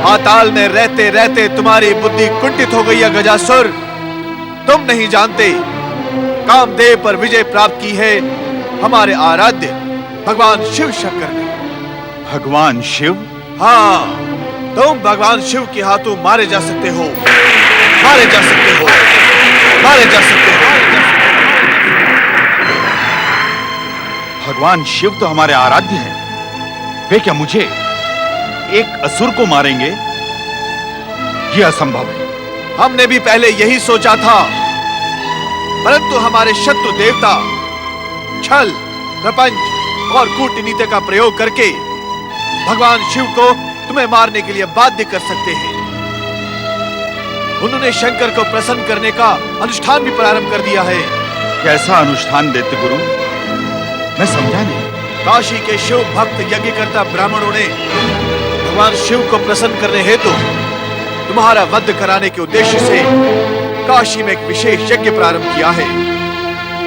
पाताल में रहते रहते तुम्हारी बुद्धि कुंठित हो गई है गजासुर। तुम नहीं जानते कामदेव पर विजय प्राप्त की है हमारे आराध्य भगवान शिव शंकर ने। भगवान शिव? हाँ, तुम भगवान शिव के हाथों मारे जा सकते हो, मारे जा सकते हो, मारे जा सकते हो। भगवान शिव तो हमारे आराध्य हैं। वे क्या मुझे, एक असुर को मारेंगे? यह असंभव है। हमने भी पहले यही सोचा था, परंतु हमारे शत्रु देवता छल, प्रपंच और कूटनीति का प्रयोग करके भगवान शिव को तुम्हें मारने के लिए बाध्य कर सकते हैं। उन्होंने शंकर को प्रसन्न करने का अनुष्ठान भी प्रारंभ कर दिया है। कैसा अनुष्ठान दैत्य गुरु? मैं समझा नहीं। काशी के शिव भक्त यज्ञकर्ता ब्राह्मणों ने भगवान शिव को प्रसन्न करने हेतु तुम्हारा वध कराने के उद्देश्य से काशी में एक विशेष यज्ञ प्रारंभ किया है।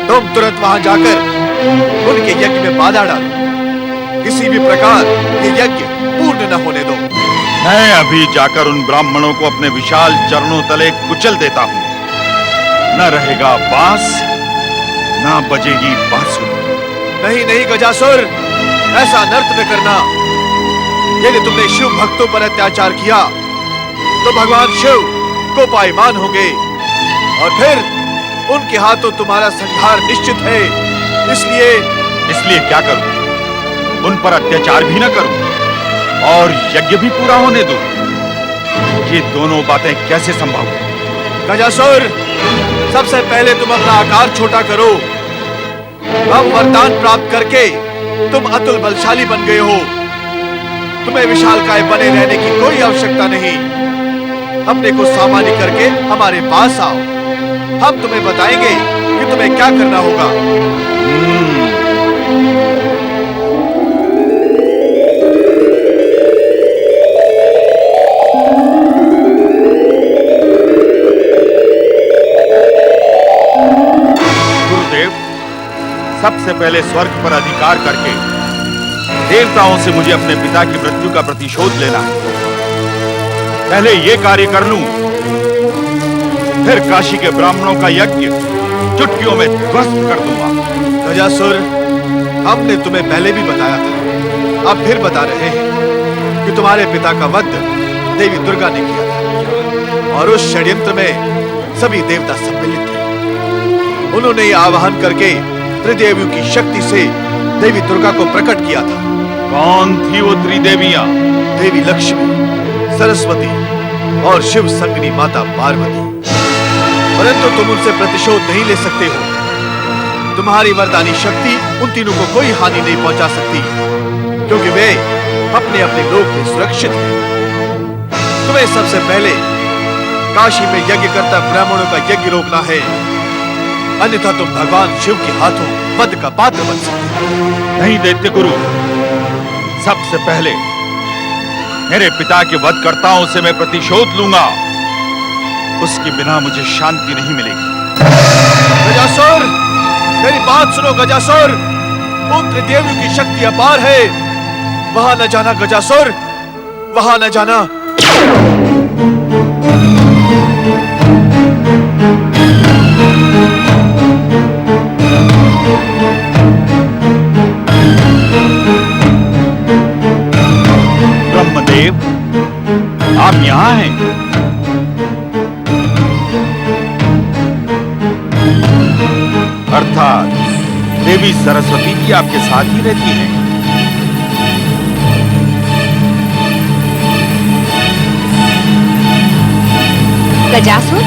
तुम तुरंत वहां जाकर उनके यज्ञ में बाधा डालो। किसी भी प्रकार ये यज्ञ पूर्ण न होने दो। मैं अभी जाकर उन ब्राह्मणों को अपने विशाल चरणों तले कुचल देता हूं। न रहेगा बांस, न बजेगी बांसुरी। नहीं नहीं गजासुर, ऐसा नर्त न करना। यदि तुमने शिव भक्तों पर अत्याचार किया तो भगवान शिव कोपायमान होंगे और फिर उनके हाथों तुम्हारा संहार निश्चित है। इसलिए क्या करूं? उन पर अत्याचार भी न करूं और यज्ञ भी पूरा होने दूं? ये दोनों बातें कैसे संभव है? गजासुर, सबसे पहले तुम अपना आकार छोटा करो। अब वरदान प्राप्त करके तुम अतुल बलशाली बन गए हो। तुम्हें विशालकाय बने रहने की कोई आवश्यकता नहीं। अपने को सामान्य करके हमारे पास आओ। हम तुम्हें बताएंगे कि तुम्हें क्या करना होगा। गुरुदेव, सबसे पहले स्वर्ग पर अधिकार करके देवताओं से मुझे अपने पिता की मृत्यु का प्रतिशोध लेना है। पहले ये कार्य कर लूं, फिर काशी के ब्राह्मणों का यज्ञ चुटकियों में ध्वस्त कर दूंगा। गजासुर, हमने तुम्हें पहले भी बताया था, अब फिर बता रहे हैं कि तुम्हारे पिता का वध देवी दुर्गा ने किया था और उस षड्यंत्र में सभी देवता सम्मिलित थे। उन्होंने ये आवाहन करके त्रिदेवियों की शक्ति से देवी दुर्गा को प्रकट किया था। कौन थी वो त्रिदेवियां? देवी लक्ष्मी, सरस्वती और शिव संगनी माता पार्वती। परंतु तुम उनसे प्रतिशोध नहीं ले सकते हो। तुम्हारी वरदानी शक्ति उन तीनों को कोई हानि नहीं पहुंचा सकती, क्योंकि वे अपने अपने लोक में सुरक्षित हैं। तुम्हें सबसे पहले काशी में यज्ञकर्ता ब्राह्मणों का यज्ञ रोकना है, अन्यथा तुम भगवान शिव के हाथों वध का पात्र बन सकते हो। नहीं दैत्य गुरु, सबसे पहले मेरे पिता के वधकर्ताओं से मैं प्रतिशोध लूंगा। उसके बिना मुझे शांति नहीं मिलेगी। गजासुर, मेरी बात सुनो गजासुर। उन त्रिदेवियों की शक्ति अपार है। वहां न जाना गजासुर, वहां न जाना। ब्रह्मदेव, आप यहां हैं? अर्थात देवी सरस्वती भी आपके साथ ही रहती है। गजासुर,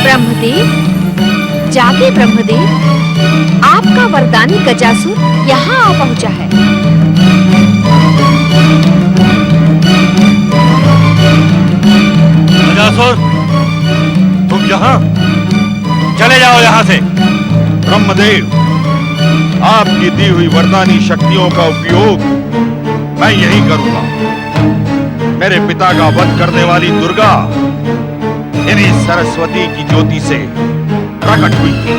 ब्रह्मदेव, जागे ब्रह्मदेव, आपका वरदानी गजासुर यहाँ आ पहुंचा है। गजासुर, तुम यहाँ? चले जाओ यहाँ से। ब्रह्मदेव, आपकी दी हुई वरदानी शक्तियों का उपयोग मैं यही करूंगा। मेरे पिता का वध करने वाली दुर्गा इन्हीं सरस्वती की ज्योति से प्रकट हुई थी।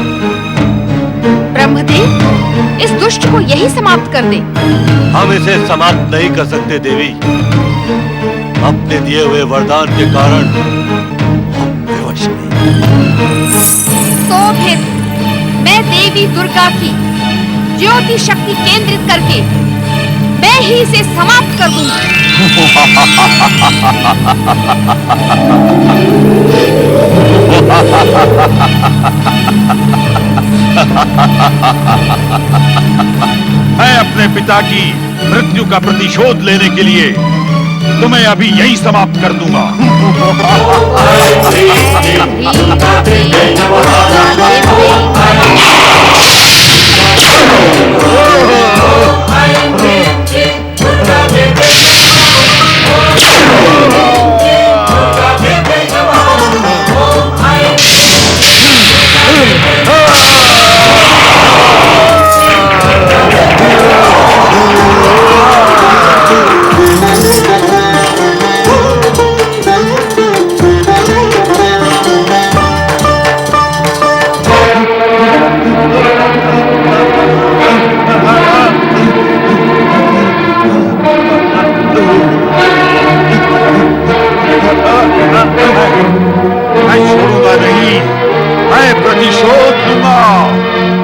इस दुष्ट को यही समाप्त कर दे। हम इसे समाप्त नहीं कर सकते देवी। अपने दिए हुए वरदान के कारण हम बेवश हैं। तो फिर मैं देवी दुर्गा की ज्योति शक्ति केंद्रित करके मैं ही इसे समाप्त कर दूंगी। मैं अपने पिता की मृत्यु का प्रतिशोध लेने के लिए तुम्हें अभी यही समाप्त कर दूंगा। मैं छोड़ूंगा नहीं, मैं प्रतिशोध लूंगा।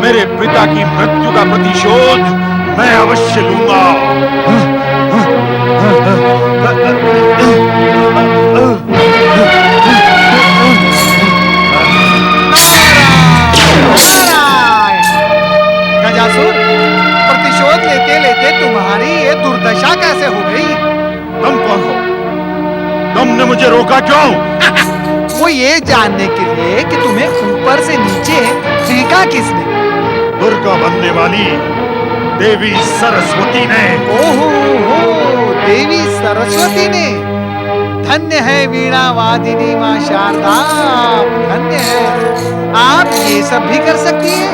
मेरे पिता की मृत्यु का प्रतिशोध मैं अवश्य लूंगा। गजासुर, प्रतिशोध लेते लेते तुम्हारी ये दुर्दशा कैसे हो गई? तुम कौन हो? तुमने मुझे रोका क्यों? वो ये जानने के लिए कि तुम्हें ऊपर से नीचे फेंका किसने? दुर्गा बनने वाली देवी सरस्वती ने। ओहो हो, देवी सरस्वती ने। धन्य है वीणा वादिनी माँ शारदा, धन्य है। आप ये सब भी कर सकती हैं?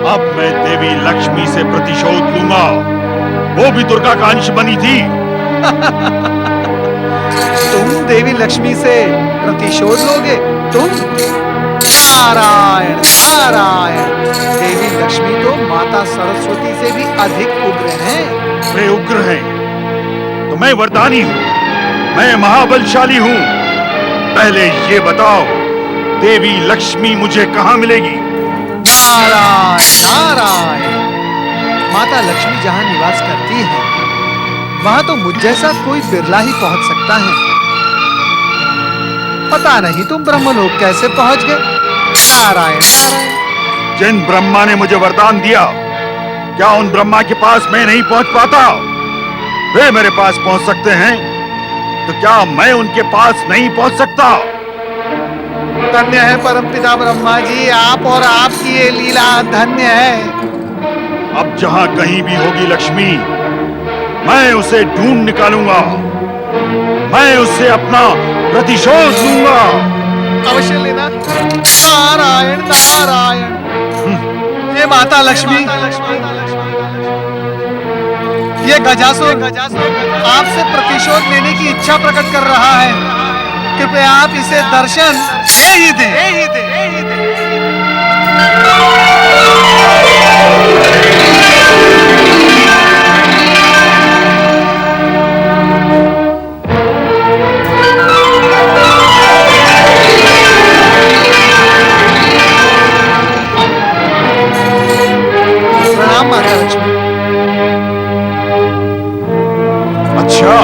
अब मैं देवी लक्ष्मी से प्रतिशोध लूंगा। वो भी दुर्गा का अंश बनी थी। तुम देवी लक्ष्मी से प्रतिशोध लोगे? तुम? नारायण नारायण, देवी लक्ष्मी तो माता सरस्वती से भी अधिक उग्र हैं। वे उग्र हैं तो मैं वरदानी हूँ, मैं महाबलशाली हूँ। पहले ये बताओ, देवी लक्ष्मी मुझे कहाँ मिलेगी? नारायण नारायण, माता लक्ष्मी जहाँ निवास करती है वहाँ तो मुझ जैसा कोई बिरला ही पहुँच सकता है। पता नहीं तुम ब्रह्मलोक कैसे पहुँच गए? नारायण नारायण। जिन ब्रह्मा ने मुझे वरदान दिया, क्या उन ब्रह्मा के पास मैं नहीं पहुँच पाता? वे मेरे पास पहुँच सकते हैं, तो क्या मैं उनके पास नहीं पहुँच सकता? धन्य है परमपिता ब्रह्मा जी, आप और आपकी ये लीला धन्य है। अब जहाँ कहीं भी होगी लक्ष्मी, मैं उसे ढूंढ निकालूंगा। मैं उससे अपना प्रतिशोध लूंगा। अवश्य लेना। नारायण नारायण। ये माता लक्ष्मी, ये गजासुर आपसे प्रतिशोध लेने की इच्छा प्रकट कर रहा है। कृपया आप इसे दर्शन दे ही दें। प्रणाम माता लक्ष्मी। अच्छा,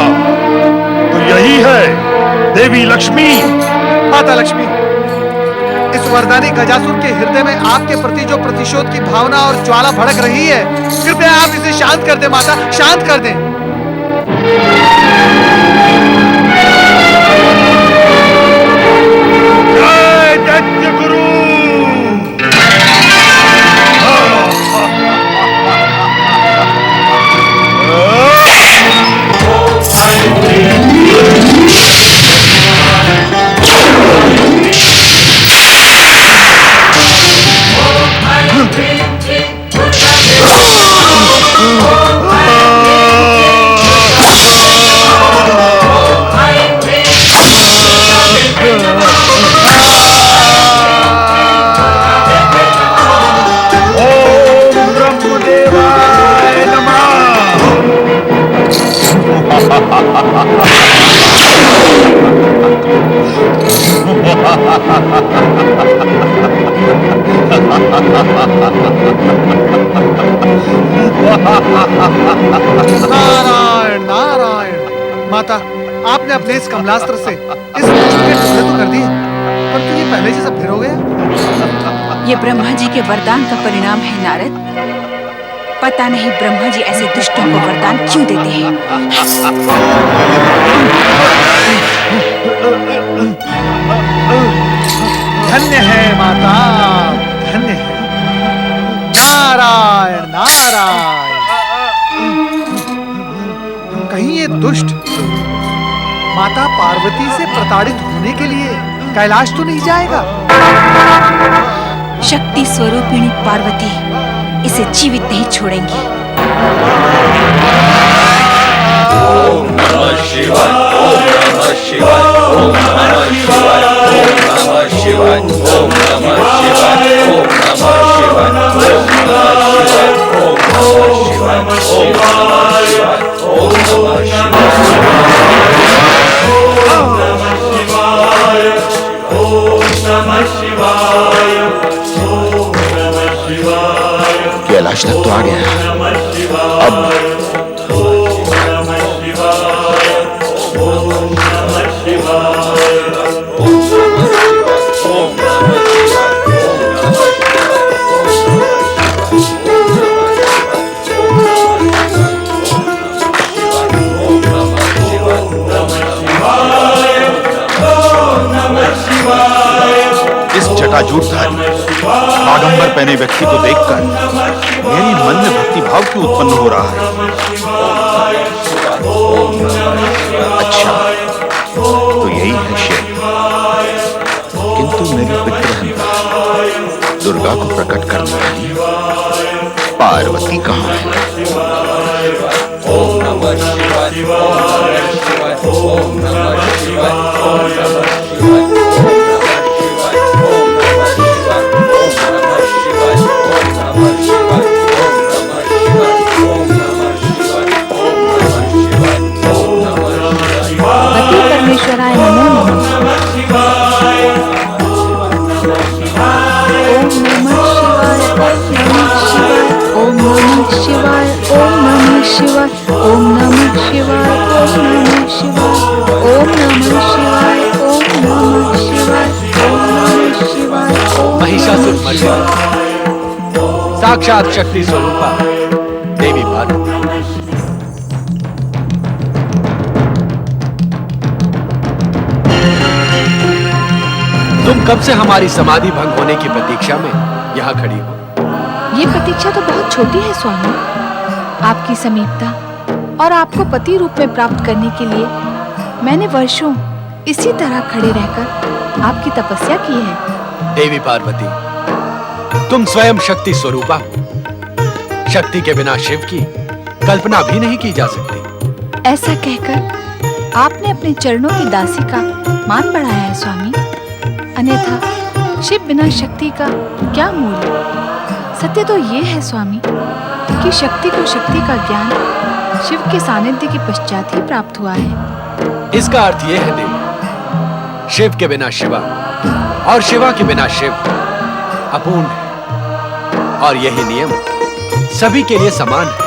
तो यही है देवी लक्ष्मी। माता लक्ष्मी, इस वरदानी गजासुर के हृदय में आपके प्रति जो प्रतिशोध की भावना और ज्वाला भड़क रही है, कृपया आप इसे शांत कर दें माता, शांत कर दें। जय दैत्य गुरु। नारायण नारायण। माता, आपने अपने इस कमलास्त्र से इस दुष्ट के टुकड़े तो कर दिए, परंतु ये पहले जैसा फिर हो गया। ये ब्रह्मा जी के वरदान का परिणाम है नारद। पता नहीं ब्रह्मा जी ऐसे दुष्टों को वरदान क्यों देते हैं। धन्य है माता, धन्य है। नारायण नारायण। कहीं ये दुष्ट माता पार्वती से प्रताड़ित होने के लिए कैलाश तो नहीं जाएगा? शक्ति स्वरूपिणी पार्वती इसे जीवित नहीं छोड़ेंगी। ओम नमः शिवाय, ओम नमः शिवाय, ओम नमः शिवाय, ओम नमः शिवाय, ओम नमः शिवाय, ओम नमः शिवाय, ओम नमः शिवाय, ओम नमः शिवाय, ओम नमः शिवाय, ओम नमः शिवाय, ओम नमः शिवाय, ओम नमः शिवाय। कैलाश तक तो आ गया, अब इस जटाजूटधारी बागंबर पहने व्यक्ति को देखकर मेरी मन में भक्ति भाव क्यों उत्पन्न हो रहा है? अच्छा, तो यही है शिव। किंतु मेरी पितृहंता दुर्गा को प्रकट करने वाली पार्वती कहाँ है? ओम नमः शिवाय, ओम नमः शिवाय, ओम नमः शिवाय, ओम नमः शिवाय, ओम नमः शिवाय, ओम नमः शिवाय, ओम नमः शिवाय, ओम नमः शिवाय, ओम नमः शिवाय, ओम नमः शिवाय। पति परमेश्वराय नमो नमः। ओम नमः शिवाय, ओम नमः शिवाय, ओम नमः शिवाय, ओम नमः शिवाय, ओम नमः शिवाय, ओम नमः शिवाय, ओम नमः शिवाय, ओम महिषासुर मर्दिनी साक्षात शक्ति स्वरूपा देवी पार्वती। तुम कब से हमारी समाधि भंग होने की प्रतीक्षा में यहाँ खड़ी हो? ये प्रतीक्षा तो बहुत छोटी है स्वामी। आपकी समीपता और आपको पति रूप में प्राप्त करने के लिए मैंने वर्षों इसी तरह खड़े रहकर आपकी तपस्या की है। देवी पार्वती, तुम स्वयं शक्ति स्वरूपा हो। शक्ति के बिना शिव की कल्पना भी नहीं की जा सकती। ऐसा कहकर आपने अपने चरणों की दासी का मान बढ़ाया है स्वामी। अन्यथा शिव बिना शक्ति का क्या मूल्य? सत्य तो ये है स्वामी कि शक्ति को शक्ति का ज्ञान शिव के सानिध्य के पश्चात ही प्राप्त हुआ है। इसका अर्थ यह है देवी, शिव के बिना शिवा और शिवा के बिना शिव अपूर्ण है। और यही नियम सभी के लिए समान है।